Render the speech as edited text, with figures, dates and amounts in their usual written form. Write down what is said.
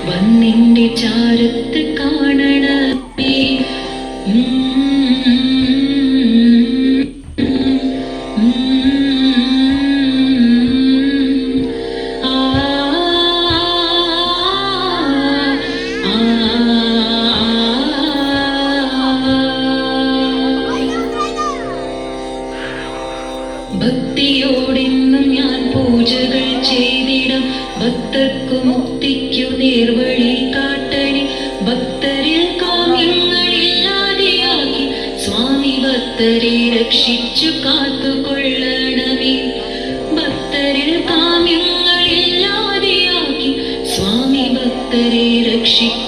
വന്നിന്റെ ചാരത്ത് കാണണമേ. ഭക്തിയോടെന്നും ഞാൻ പൂജകൾ ചെയ്തിടും. ഭക്തർക്കു മുക്തിക്കു നേർവഴി കാട്ടണി. ഭക്തരിൽ കാമ്യങ്ങളില്ലാതെയാക്കി സ്വാമി ഭക്തരെ രക്ഷിച്ചു കാത്തുകൊള്ളണമേ. ഭക്തരിൽ കാമ്യങ്ങളില്ലാതെയാക്കി സ്വാമി ഭക്തരെ രക്ഷിച്ചു